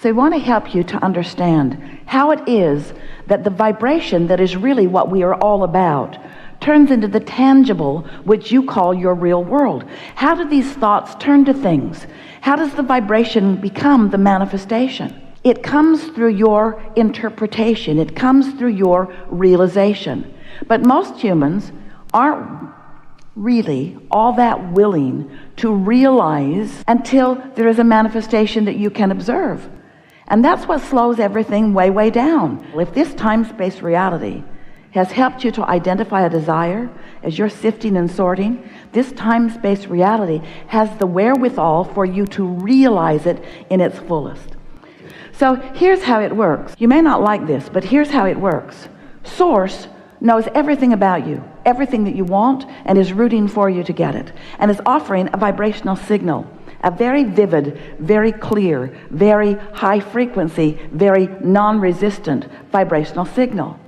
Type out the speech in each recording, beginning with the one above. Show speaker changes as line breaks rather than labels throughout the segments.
So I want to help you to understand how it is that the vibration that is really what we are all about turns into the tangible, which you call your real world. How do these thoughts turn to things? How does the vibration become the manifestation? It comes through your interpretation. It comes through your realization. But most humans aren't really all that willing to realize until there is a manifestation that you can observe. And that's what slows everything way, way down. If this time-space reality has helped you to identify a desire as you're sifting and sorting, this time-space reality has the wherewithal for you to realize it in its fullest. So here's how it works. You may not like this, but here's how it works. Source knows everything about you, everything that you want, and is rooting for you to get it, and is offering a vibrational signal, a very vivid, very clear, very high frequency, very non-resistant vibrational signal.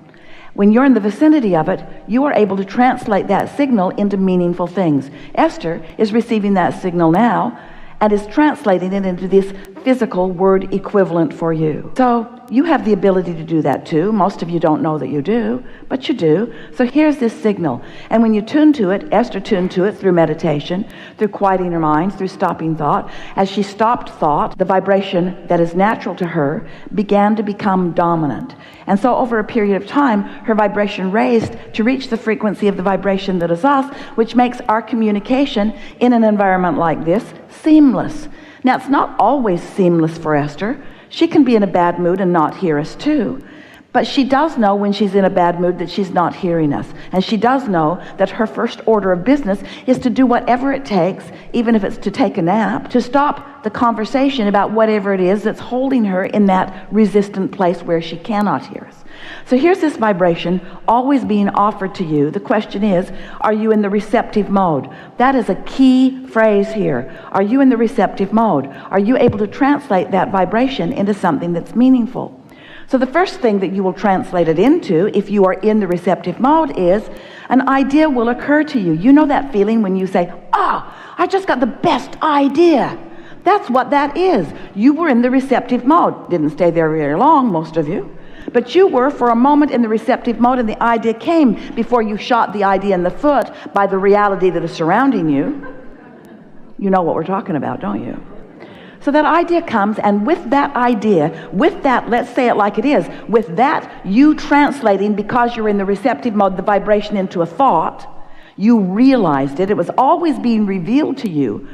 When you're in the vicinity of it, you are able to translate that signal into meaningful things. Esther is receiving that signal now and is translating it into this physical word equivalent for you. So you have the ability to do that too. Most of you don't know that you do, but you do. So here's this signal. And when you tune to it, Esther tuned to it through meditation, through quieting her mind, through stopping thought. As she stopped thought, the vibration that is natural to her began to become dominant. And so over a period of time, her vibration raised to reach the frequency of the vibration that is us, which makes our communication in an environment like this seamless. Now, it's not always seamless for Esther. She can be in a bad mood and not hear us too. But she does know when she's in a bad mood that she's not hearing us. And she does know that her first order of business is to do whatever it takes, even if it's to take a nap, to stop the conversation about whatever it is that's holding her in that resistant place where she cannot hear us. So here's this vibration always being offered to you. The question is, are you in the receptive mode? That is a key phrase here. Are you in the receptive mode? Are you able to translate that vibration into something that's meaningful? So the first thing that you will translate it into, if you are in the receptive mode, is an idea will occur to you. You know that feeling when you say, I just got the best idea. That's what that is. You were in the receptive mode. Didn't stay there very long, most of you. But you were for a moment in the receptive mode, and the idea came before you shot the idea in the foot by the reality that is surrounding you. You know what we're talking about, don't you? So that idea comes, and with that idea, with that, let's say it like it is, with that, you translating, because you're in the receptive mode, the vibration into a thought, you realized it. It was always being revealed to you.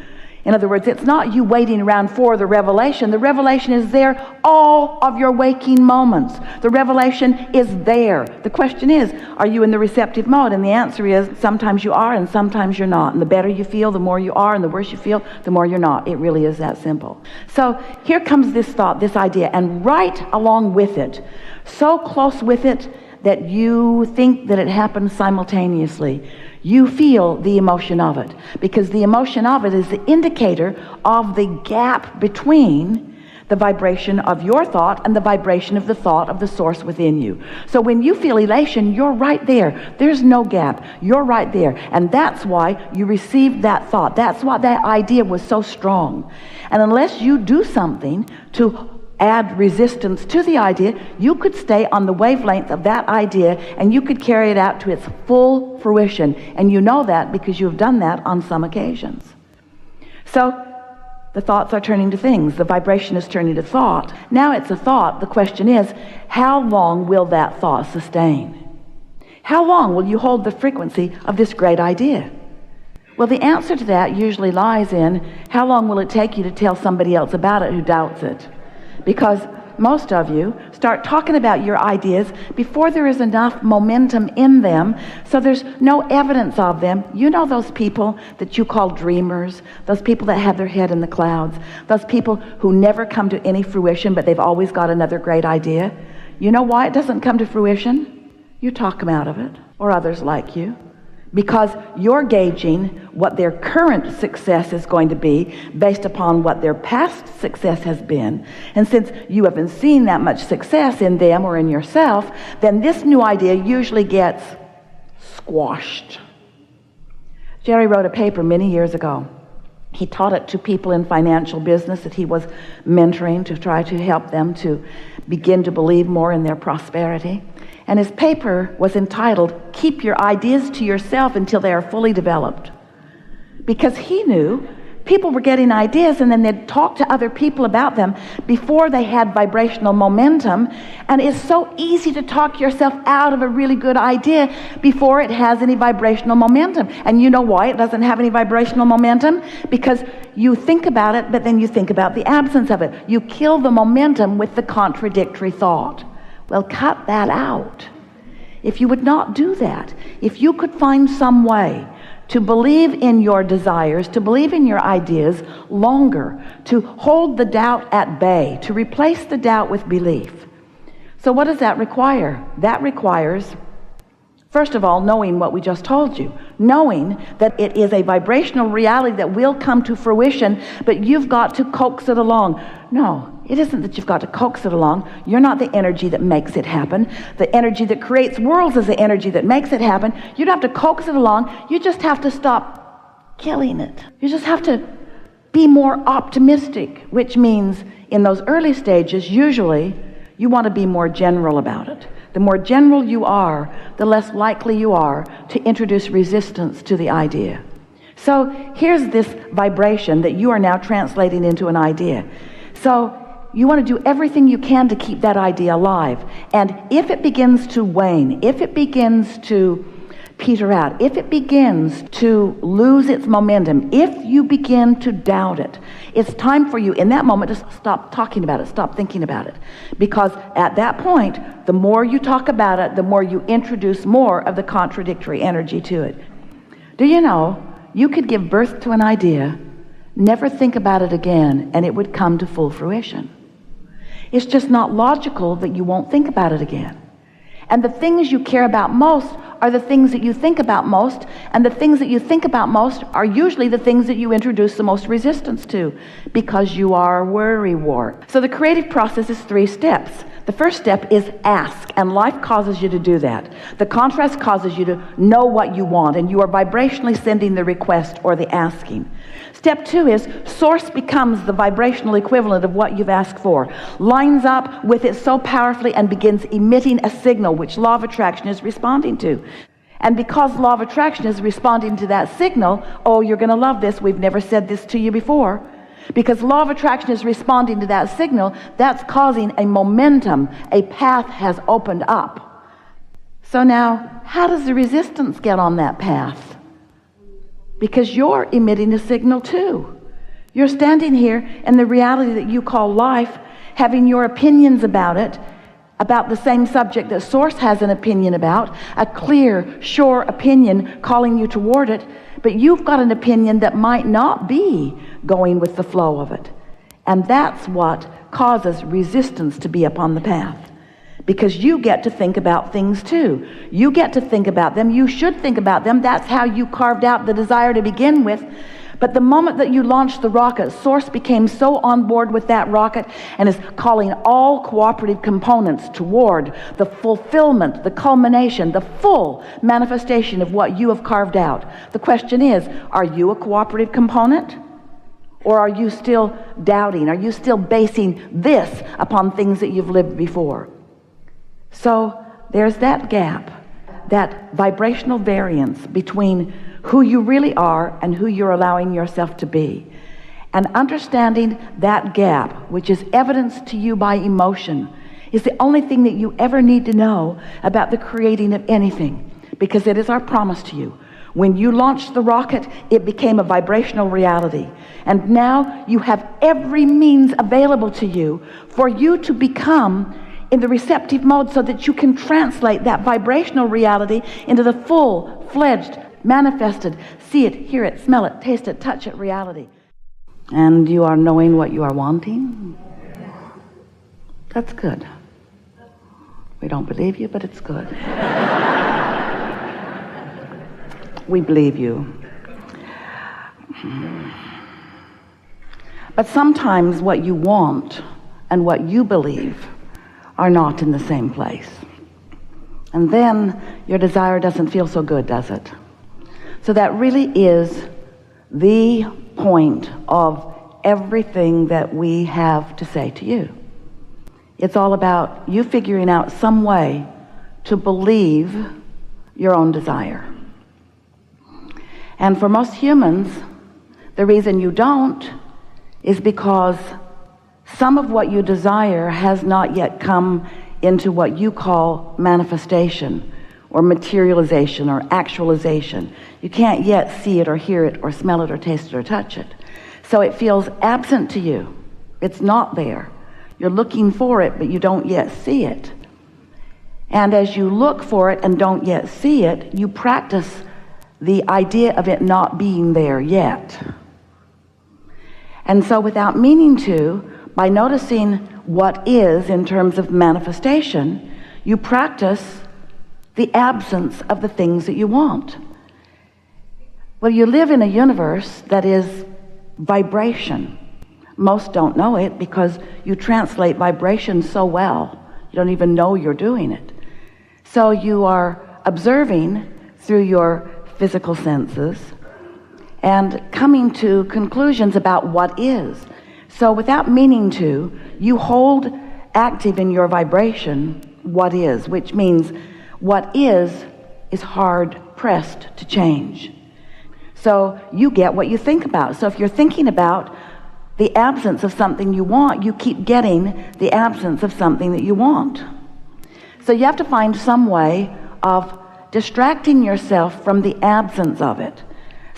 In other words, it's not you waiting around for the revelation. The revelation is there all of your waking moments. The revelation is there. The question is, are you in the receptive mode? And the answer is, sometimes you are and sometimes you're not. And the better you feel, the more you are, and the worse you feel, the more you're not. It really is that simple. So here comes this thought, this idea, and right along with it, so close with it that you think that it happens simultaneously. You feel the emotion of it, because the emotion of it is the indicator of the gap between the vibration of your thought and the vibration of the thought of the source within you. So when you feel elation, you're right there. There's no gap. You're right there. And that's why you received that thought. That's why that idea was so strong. And unless you do something to add resistance to the idea, you could stay on the wavelength of that idea and you could carry it out to its full fruition. And you know that because you've done that on some occasions. So the thoughts are turning to things. The vibration is turning to thought. Now it's a thought. The question is, how long will that thought sustain? How long will you hold the frequency of this great idea? Well, the answer to that usually lies in, how long will it take you to tell somebody else about it who doubts it? Because most of you start talking about your ideas before there is enough momentum in them, so there's no evidence of them. You know those people that you call dreamers, those people that have their head in the clouds, those people who never come to any fruition, but they've always got another great idea. You know why it doesn't come to fruition? You talk them out of it, or others like you. Because you're gauging what their current success is going to be based upon what their past success has been. And since you haven't seen that much success in them or in yourself, then this new idea usually gets squashed. Jerry wrote a paper many years ago He taught it to people in financial business that he was mentoring to try to help them to begin to believe more in their prosperity. And his paper was entitled, "Keep Your Ideas to Yourself Until They Are Fully Developed." Because he knew people were getting ideas and then they'd talk to other people about them before they had vibrational momentum. And it's so easy to talk yourself out of a really good idea before it has any vibrational momentum. And you know why it doesn't have any vibrational momentum? Because you think about it, but then you think about the absence of it. You kill the momentum with the contradictory thought. Well, cut that out. If you would not do that, if you could find some way to believe in your desires, to believe in your ideas longer, to hold the doubt at bay, to replace the doubt with belief. So what does that require? That requires, first of all, knowing what we just told you, knowing that it is a vibrational reality that will come to fruition, but you've got to coax it along. No, it isn't that you've got to coax it along. You're not the energy that makes it happen. The energy that creates worlds is the energy that makes it happen. You don't have to coax it along. You just have to stop killing it. You just have to be more optimistic, which means in those early stages, usually you want to be more general about it. The more general you are, the less likely you are to introduce resistance to the idea. So here's this vibration that you are now translating into an idea. So you want to do everything you can to keep that idea alive. And if it begins to wane, if it begins to peter out, if it begins to lose its momentum, if you begin to doubt it, it's time for you in that moment to stop talking about it, stop thinking about it. Because at that point, the more you talk about it, the more you introduce more of the contradictory energy to it. Do you know, you could give birth to an idea, never think about it again, and it would come to full fruition. It's just not logical that you won't think about it again. And the things you care about most are the things that you think about most, and the things that you think about most are usually the things that you introduce the most resistance to, because you are worrywart. So the creative process is 3 steps. The first step is ask, and life causes you to do that. The contrast causes you to know what you want, and you are vibrationally sending the request or the asking. Step 2 is source becomes the vibrational equivalent of what you've asked for, lines up with it so powerfully and begins emitting a signal which law of attraction is responding to. And because law of attraction is responding to that signal, oh, you're going to love this, we've never said this to you before. Because law of attraction is responding to that signal, that's causing a momentum, a path has opened up. So now, how does the resistance get on that path? Because you're emitting a signal too. You're standing here in the reality that you call life, having your opinions about it, about the same subject that Source has an opinion about, a clear, sure opinion calling you toward it, but you've got an opinion that might not be going with the flow of it. And that's what causes resistance to be upon the path. Because you get to think about things too. You get to think about them. You should think about them. That's how you carved out the desire to begin with. But the moment that you launched the rocket, Source became so on board with that rocket and is calling all cooperative components toward the fulfillment, the culmination, the full manifestation of what you have carved out. The question is, are you a cooperative component? Or are you still doubting? Are you still basing this upon things that you've lived before? So there's that gap, that vibrational variance between who you really are and who you're allowing yourself to be. And understanding that gap, which is evidenced to you by emotion, is the only thing that you ever need to know about the creating of anything, because it is our promise to you. When you launched the rocket, it became a vibrational reality. And now you have every means available to you for you to become in the receptive mode so that you can translate that vibrational reality into the full-fledged, manifested, see it, hear it, smell it, taste it, touch it reality. And you are knowing what you are wanting? That's good. We don't believe you, but it's good. We believe you. But sometimes what you want and what you believe are not in the same place. And then your desire doesn't feel so good, does it? So that really is the point of everything that we have to say to you. It's all about you figuring out some way to believe your own desire. And for most humans, the reason you don't is because some of what you desire has not yet come into what you call manifestation or materialization or actualization. You can't yet see it or hear it or smell it or taste it or touch it. So it feels absent to you. It's not there. You're looking for it, but you don't yet see it. And as you look for it and don't yet see it, you practice the idea of it not being there yet. And so without meaning to, by noticing what is in terms of manifestation, you practice the absence of the things that you want. Well, you live in a universe that is vibration. Most don't know it because you translate vibration so well, you don't even know you're doing it. So you are observing through your physical senses and coming to conclusions about what is. So without meaning to, you hold active in your vibration what is, which means what is hard pressed to change. So you get what you think about. So if you're thinking about the absence of something you want, you keep getting the absence of something that you want. So you have to find some way of distracting yourself from the absence of it.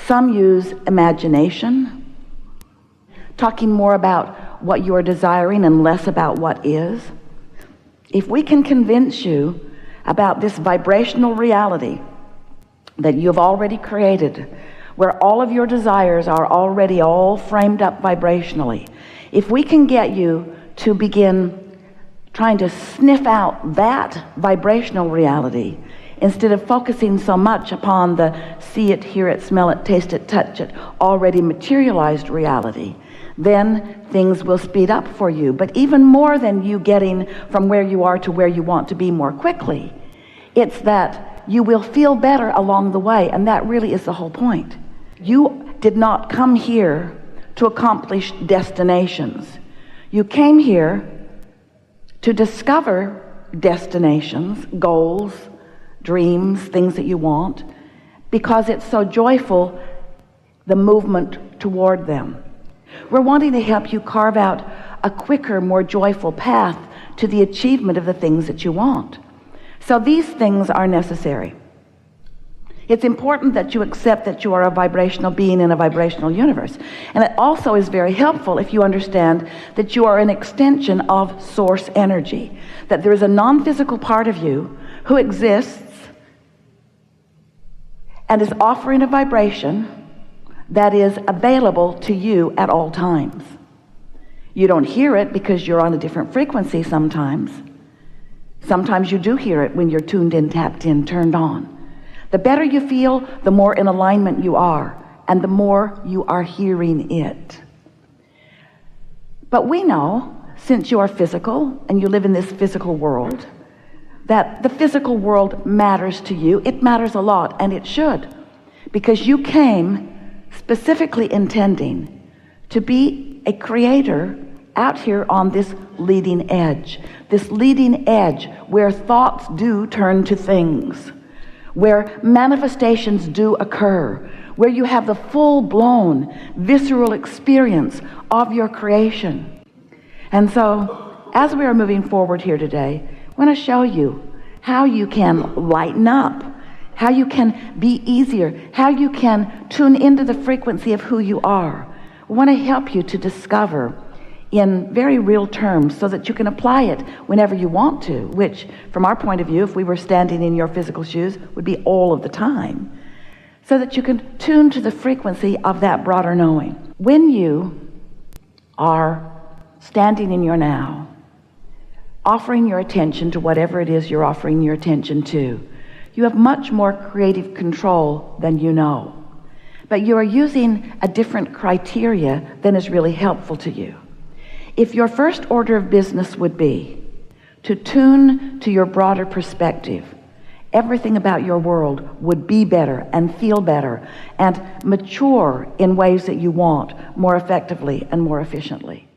Some use imagination, talking more about what you are desiring and less about what is. If we can convince you about this vibrational reality that you've already created, where all of your desires are already all framed up vibrationally, if we can get you to begin trying to sniff out that vibrational reality instead of focusing so much upon the see it, hear it, smell it, taste it, touch it, already materialized reality, then things will speed up for you. But even more than you getting from where you are to where you want to be more quickly, it's that you will feel better along the way, and that really is the whole point. You did not come here to accomplish destinations. You came here to discover destinations, goals, dreams, things that you want, because it's so joyful, the movement toward them. We're wanting to help you carve out a quicker, more joyful path to the achievement of the things that you want. So these things are necessary. It's important that you accept that you are a vibrational being in a vibrational universe. And it also is very helpful if you understand that you are an extension of source energy, that there is a non-physical part of you who exists and is offering a vibration that is available to you at all times. You don't hear it because you're on a different frequency sometimes. Sometimes you do hear it when you're tuned in, tapped in, turned on. The better you feel, the more in alignment you are, and the more you are hearing it. But we know, since you are physical and you live in this physical world, that the physical world matters to you. It matters a lot, and it should, because you came specifically intending to be a creator out here on this leading edge where thoughts do turn to things, where manifestations do occur, where you have the full-blown visceral experience of your creation. And so as we are moving forward here today, I want to show you how you can lighten up, how you can be easier, how you can tune into the frequency of who you are. I want to help you to discover in very real terms so that you can apply it whenever you want to, which from our point of view, if we were standing in your physical shoes, would be all of the time, so that you can tune to the frequency of that broader knowing. When you are standing in your now, offering your attention to whatever it is you're offering your attention to, you have much more creative control than you know. But you are using a different criteria than is really helpful to you. If your first order of business would be to tune to your broader perspective everything about your world would be better and feel better and mature in ways that you want more effectively and more efficiently.